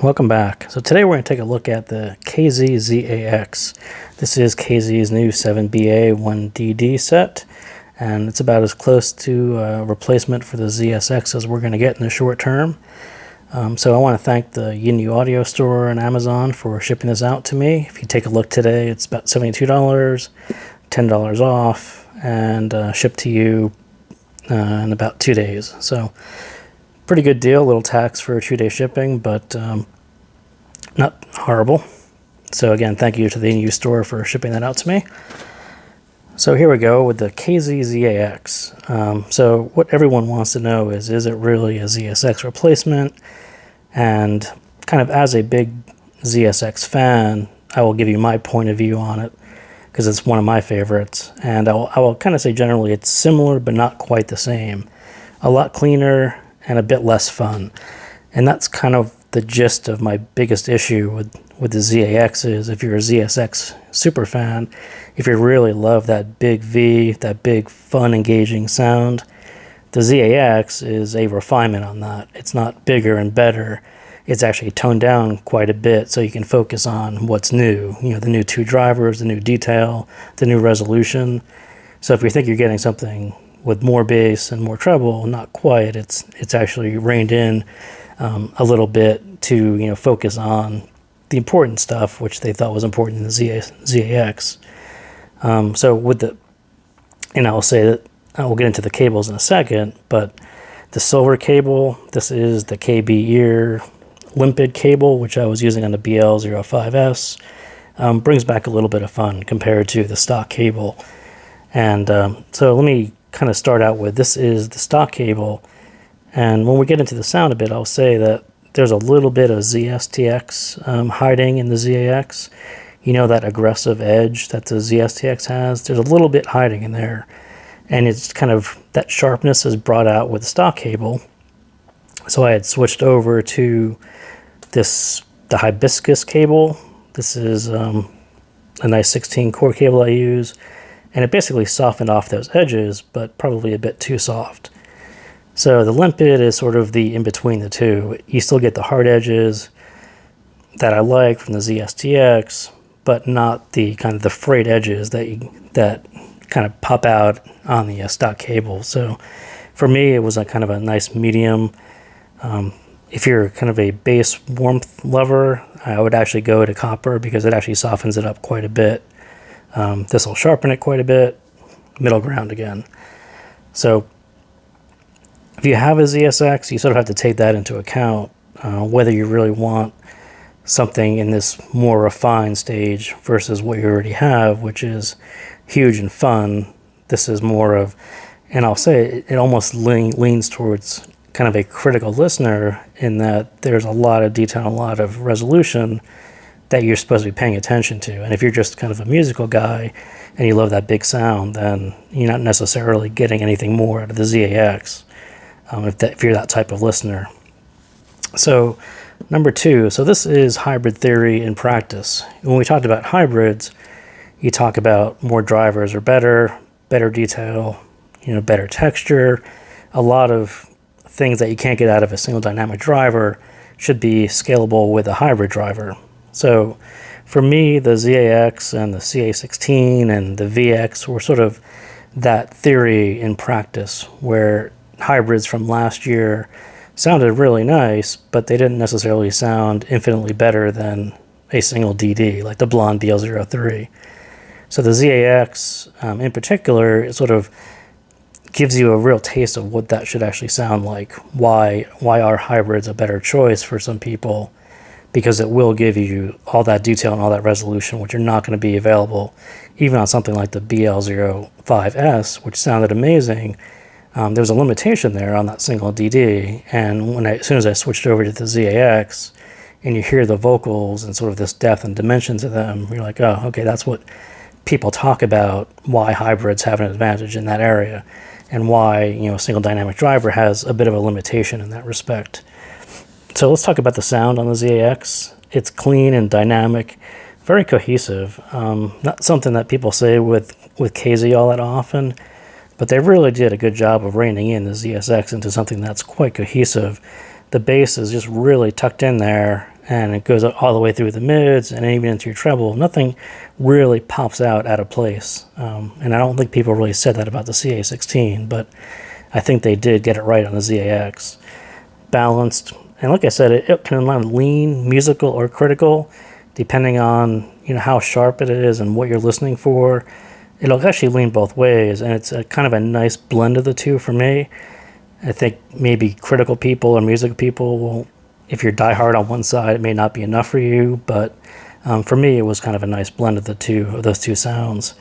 Welcome back. So today we're going to take a look at the KZ ZSX. This is KZ's new 7BA 1DD set, and it's about as close to a replacement for the ZSX as we're going to get in the short term. So I want to thank the Yin Audio Store and Amazon for shipping this out to me. If you take a look today, it's about $72, $10 off, and shipped to you in about 2 days. So pretty good deal, little tax for 2-day shipping, but not horrible. So again, thank you to the NU store for shipping that out to me. So here we go with the KZ ZSX. So what everyone wants to know is it really a ZSX replacement? And kind of as a big ZSX fan, I will give you my point of view on it because it's one of my favorites. And I will kind of say generally it's similar but not quite the same. A lot cleaner and a bit less fun. And that's kind of the gist of my biggest issue with the ZSX is if you're a ZSX super fan, if you really love that big V, that big fun engaging sound, the ZSX is a refinement on that. It's not bigger and better. It's actually toned down quite a bit so you can focus on what's new. You know, the new 2 drivers, the new detail, the new resolution. So if you think you're getting something with more bass and more treble, not quite. It's actually reined in a little bit to focus on the important stuff, which they thought was important in the ZSX. So with the, I'll say that we'll get into the cables in a second, but the silver cable, this is the KB ear limpid cable, which I was using on the BL05S, brings back a little bit of fun compared to the stock cable. And so let me kind of start out with, this is the stock cable, and when we get into the sound a bit, I'll say that there's a little bit of ZSTX hiding in the ZSX. You know, that aggressive edge that the ZSTX has, there's a little bit hiding in there, and it's kind of, that sharpness is brought out with the stock cable. So I had switched over to the hibiscus cable. This is a nice 16 core cable I use, and it basically softened off those edges, but probably a bit too soft. So the limpid is sort of the in-between the two. You still get the hard edges that I like from the ZSTX, but not the kind of the frayed edges that kind of pop out on the stock cable. So for me, it was a kind of a nice medium. If you're kind of a bass warmth lover, I would actually go to copper because it actually softens it up quite a bit. This will sharpen it quite a bit, middle ground again. So if you have a ZSX, you sort of have to take that into account, whether you really want something in this more refined stage versus what you already have, which is huge and fun. This is more of, and I'll say it almost leans towards kind of a critical listener in that there's a lot of detail, a lot of resolution that you're supposed to be paying attention to. And if you're just kind of a musical guy and you love that big sound, then you're not necessarily getting anything more out of the ZSX if you're that type of listener. So number 2, so this is hybrid theory in practice. When we talked about hybrids, you talk about more drivers are better detail, better texture. A lot of things that you can't get out of a single dynamic driver should be scalable with a hybrid driver. So for me, the ZSX and the CA16 and the VX were sort of that theory in practice, where hybrids from last year sounded really nice, but they didn't necessarily sound infinitely better than a single DD, like the Blonde BL03. So the ZSX in particular, it sort of gives you a real taste of what that should actually sound like. Why are hybrids a better choice for some people? Because it will give you all that detail and all that resolution, which are not going to be available even on something like the BL05S, which sounded amazing. There was a limitation there on that single DD, and as soon as I switched over to the ZSX, and you hear the vocals and sort of this depth and dimension to them, you're like, oh, okay, that's what people talk about, why hybrids have an advantage in that area, and why a single dynamic driver has a bit of a limitation in that respect. So let's talk about the sound on the ZSX. It's clean and dynamic, very cohesive. Not something that people say with KZ all that often, but they really did a good job of reining in the ZSX into something that's quite cohesive. The bass is just really tucked in there, and it goes all the way through the mids and even into your treble. Nothing really pops out of place. And I don't think people really said that about the CA16, but I think they did get it right on the ZAX. Balanced, and like I said, it can lean musical or critical, depending on how sharp it is and what you're listening for. It'll actually lean both ways, and it's a kind of a nice blend of the two for me. I think maybe critical people or music people will, if you're diehard on one side, it may not be enough for you, but for me, it was kind of a nice blend of those two sounds.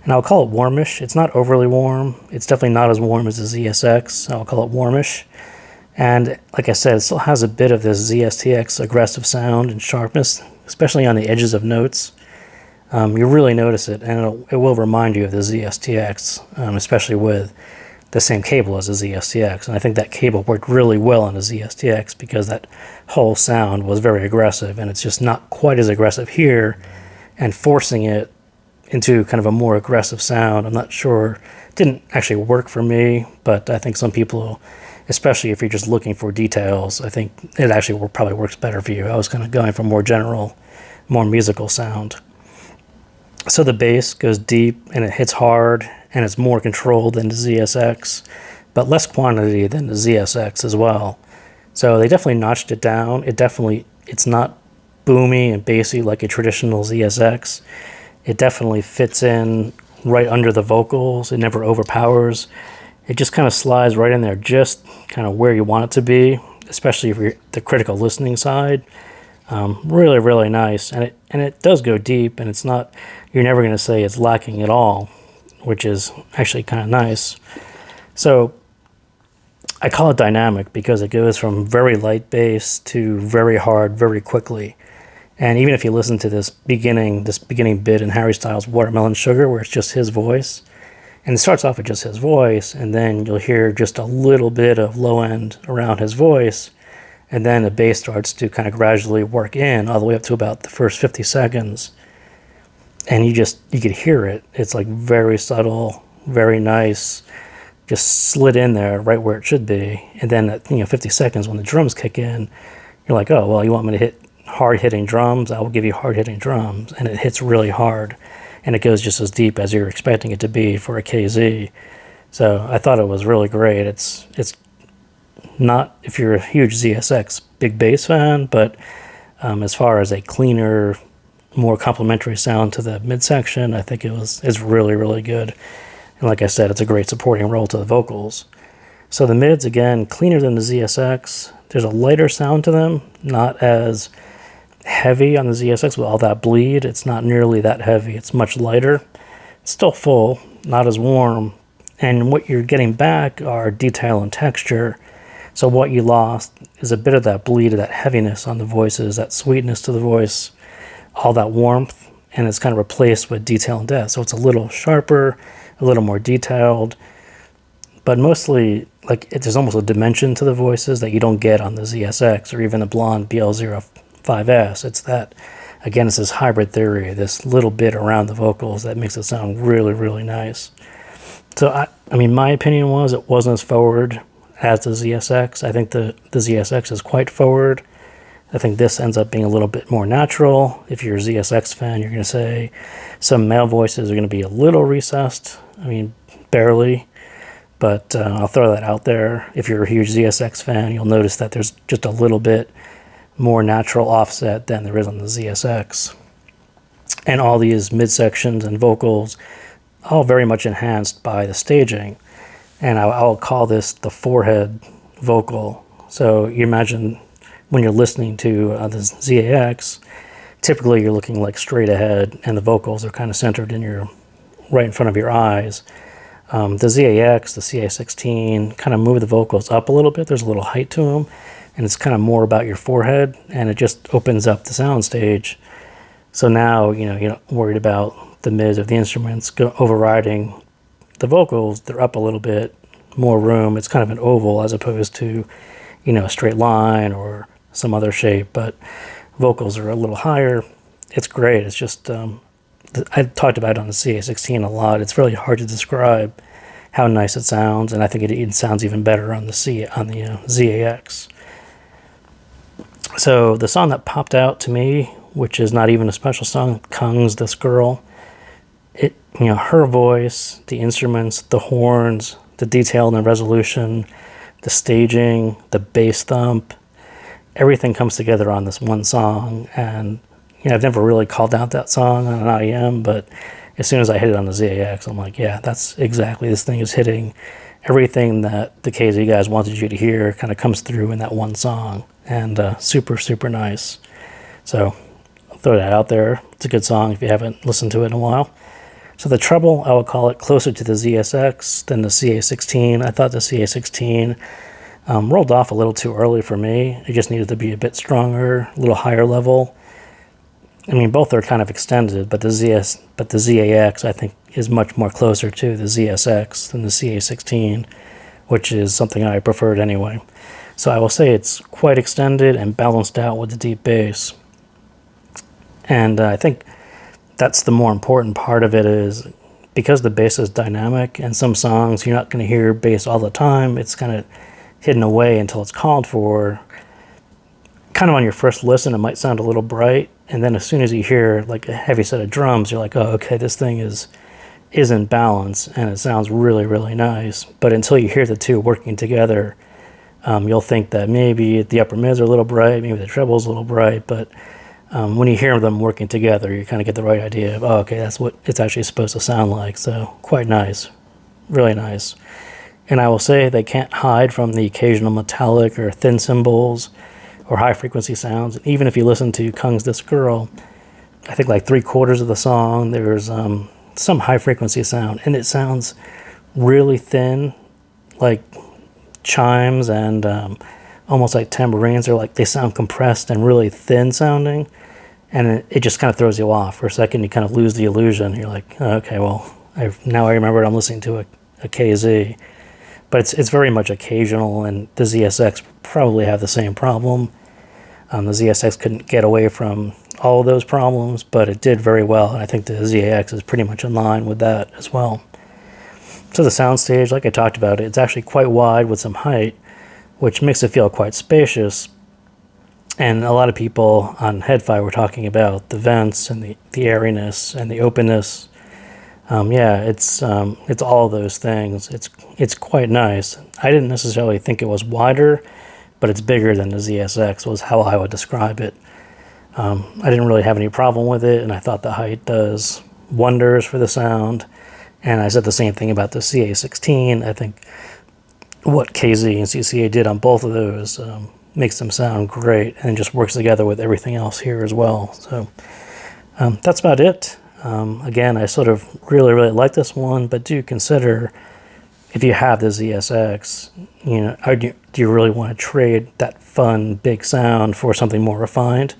And I'll call it warmish. It's not overly warm. It's definitely not as warm as the ZSX. I'll call it warmish. And like I said, it still has a bit of this ZSTX aggressive sound and sharpness, especially on the edges of notes. You really notice it, and it will remind you of the ZSTX, especially with the same cable as the ZSTX. And I think that cable worked really well on the ZSTX because that whole sound was very aggressive, and it's just not quite as aggressive here, and forcing it into kind of a more aggressive sound, I'm not sure, didn't actually work for me, but I think some people, especially if you're just looking for details, I think it actually probably works better for you. I was kind of going for more general, more musical sound. So the bass goes deep and it hits hard, and it's more controlled than the ZSX, but less quantity than the ZSX as well. So they definitely notched it down. It's not boomy and bassy like a traditional ZSX. It definitely fits in right under the vocals. It never overpowers. It just kind of slides right in there, just kind of where you want it to be, especially if you're the critical listening side. Really, really nice. And it does go deep, and it's not, you're never going to say it's lacking at all, which is actually kind of nice. So I call it dynamic because it goes from very light bass to very hard very quickly. And even if you listen to this beginning bit in Harry Styles' Watermelon Sugar, where it's just his voice, and it starts off with just his voice, and then you'll hear just a little bit of low end around his voice, and then the bass starts to kind of gradually work in all the way up to about the first 50 seconds. And you could hear it. It's like very subtle, very nice, just slid in there right where it should be. And then at 50 seconds when the drums kick in, you're like, oh, well, you want me to hit hard-hitting drums? I will give you hard-hitting drums. And it hits really hard. And it goes just as deep as you're expecting it to be for a KZ. So I thought it was really great. It's not, if you're a huge ZSX big bass fan, but as far as a cleaner, more complementary sound to the midsection, I think it's really, really good. And like I said, it's a great supporting role to the vocals. So the mids, again, cleaner than the ZSX. There's a lighter sound to them, not as heavy on the ZSX with all that bleed. It's not nearly that heavy. It's much lighter. It's still full, not as warm. And what you're getting back are detail and texture. So what you lost is a bit of that bleed, of that heaviness on the voices, that sweetness to the voice, all that warmth, and it's kind of replaced with detail and depth. So it's a little sharper, a little more detailed, but mostly like there's almost a dimension to the voices that you don't get on the ZSX or even the Blonde BL05S. It's that, again, it's this hybrid theory, this little bit around the vocals that makes it sound really, really nice. So I mean, my opinion was it wasn't as forward as the ZSX. I think the ZSX is quite forward. I think this ends up being a little bit more natural. If you're a ZSX fan, you're going to say some male voices are going to be a little recessed. I mean, barely. But I'll throw that out there. If you're a huge ZSX fan, you'll notice that there's just a little bit more natural offset than there is on the ZSX. And all these midsections and vocals, all very much enhanced by the staging. And I'll call this the forehead vocal. So you imagine when you're listening to the ZAX, typically you're looking like straight ahead, and the vocals are kind of centered in right in front of your eyes. The ZAX, the CA16, kind of move the vocals up a little bit. There's a little height to them, and it's kind of more about your forehead, and it just opens up the soundstage. So now, you're not worried about the mids of the instruments overriding the vocals. They're up a little bit, more room. It's kind of an oval as opposed to, a straight line or some other shape, but vocals are a little higher. It's great. It's just, I talked about it on the CA16 a lot. It's really hard to describe how nice it sounds, and I think it sounds even better on the ZAX. So So the song that popped out to me, which is not even a special song, KZ This Girl, it, her voice, the instruments, the horns, the detail and the resolution, the staging, the bass thump, everything comes together on this one song. And I've never really called out that song on an IEM, but as soon as I hit it on the ZAX, I'm like, yeah, that's exactly, this thing is hitting everything that the KZ guys wanted you to hear, kind of comes through in that one song. And super, super nice. So I'll throw that out there. It's a good song if you haven't listened to it in a while. So the treble, I would call it closer to the ZSX than the CA16. I thought the CA16 rolled off a little too early for me. It just needed to be a bit stronger, a little higher level. I mean, both are kind of extended, but the ZAX, I think, is much more closer to the ZSX than the CA16, which is something I preferred anyway. So I will say it's quite extended and balanced out with the deep bass. And I think that's the more important part of it, is because the bass is dynamic, and some songs you're not going to hear bass all the time. It's kind of hidden away until it's called for. Kind of on your first listen, it might sound a little bright, and then as soon as you hear like a heavy set of drums, you're like, oh, okay, this thing is in balance, and it sounds really, really nice. But until you hear the two working together, you'll think that maybe the upper mids are a little bright, maybe the treble's a little bright, but when you hear them working together, you kind of get the right idea of, oh, okay, that's what it's actually supposed to sound like. So quite nice, really nice. And I will say they can't hide from the occasional metallic or thin cymbals or high frequency sounds. And even if you listen to KZ This Girl, I think like 3/4 of the song, there's some high frequency sound, and it sounds really thin, like chimes and almost like tambourines, or like they sound compressed and really thin sounding, and it just kind of throws you off. For a second, you kind of lose the illusion. You're like, oh, okay, well, now I remember I'm listening to a KZ. But it's very much occasional, and the ZSX probably have the same problem. The ZSX couldn't get away from all of those problems, but it did very well, and I think the ZAX is pretty much in line with that as well. So the soundstage, like I talked about, it's actually quite wide with some height, which makes it feel quite spacious. And a lot of people on Head-Fi were talking about the vents and the airiness and the openness. Yeah, it's all those things. It's quite nice. I didn't necessarily think it was wider, but it's bigger than the ZSX was how I would describe it. I didn't really have any problem with it, and I thought the height does wonders for the sound. And I said the same thing about the CA16. I think what KZ and CCA did on both of those makes them sound great, and just works together with everything else here as well. So that's about it. Again, I sort of really, really like this one, but do consider, if you have the ZSX, do you really want to trade that fun, big sound for something more refined?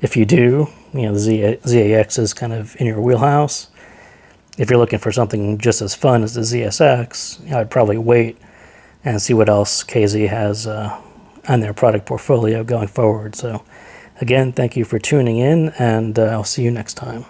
If you do, the ZAX is kind of in your wheelhouse. If you're looking for something just as fun as the ZSX, I'd probably wait and see what else KZ has on their product portfolio going forward. So again, thank you for tuning in, and I'll see you next time.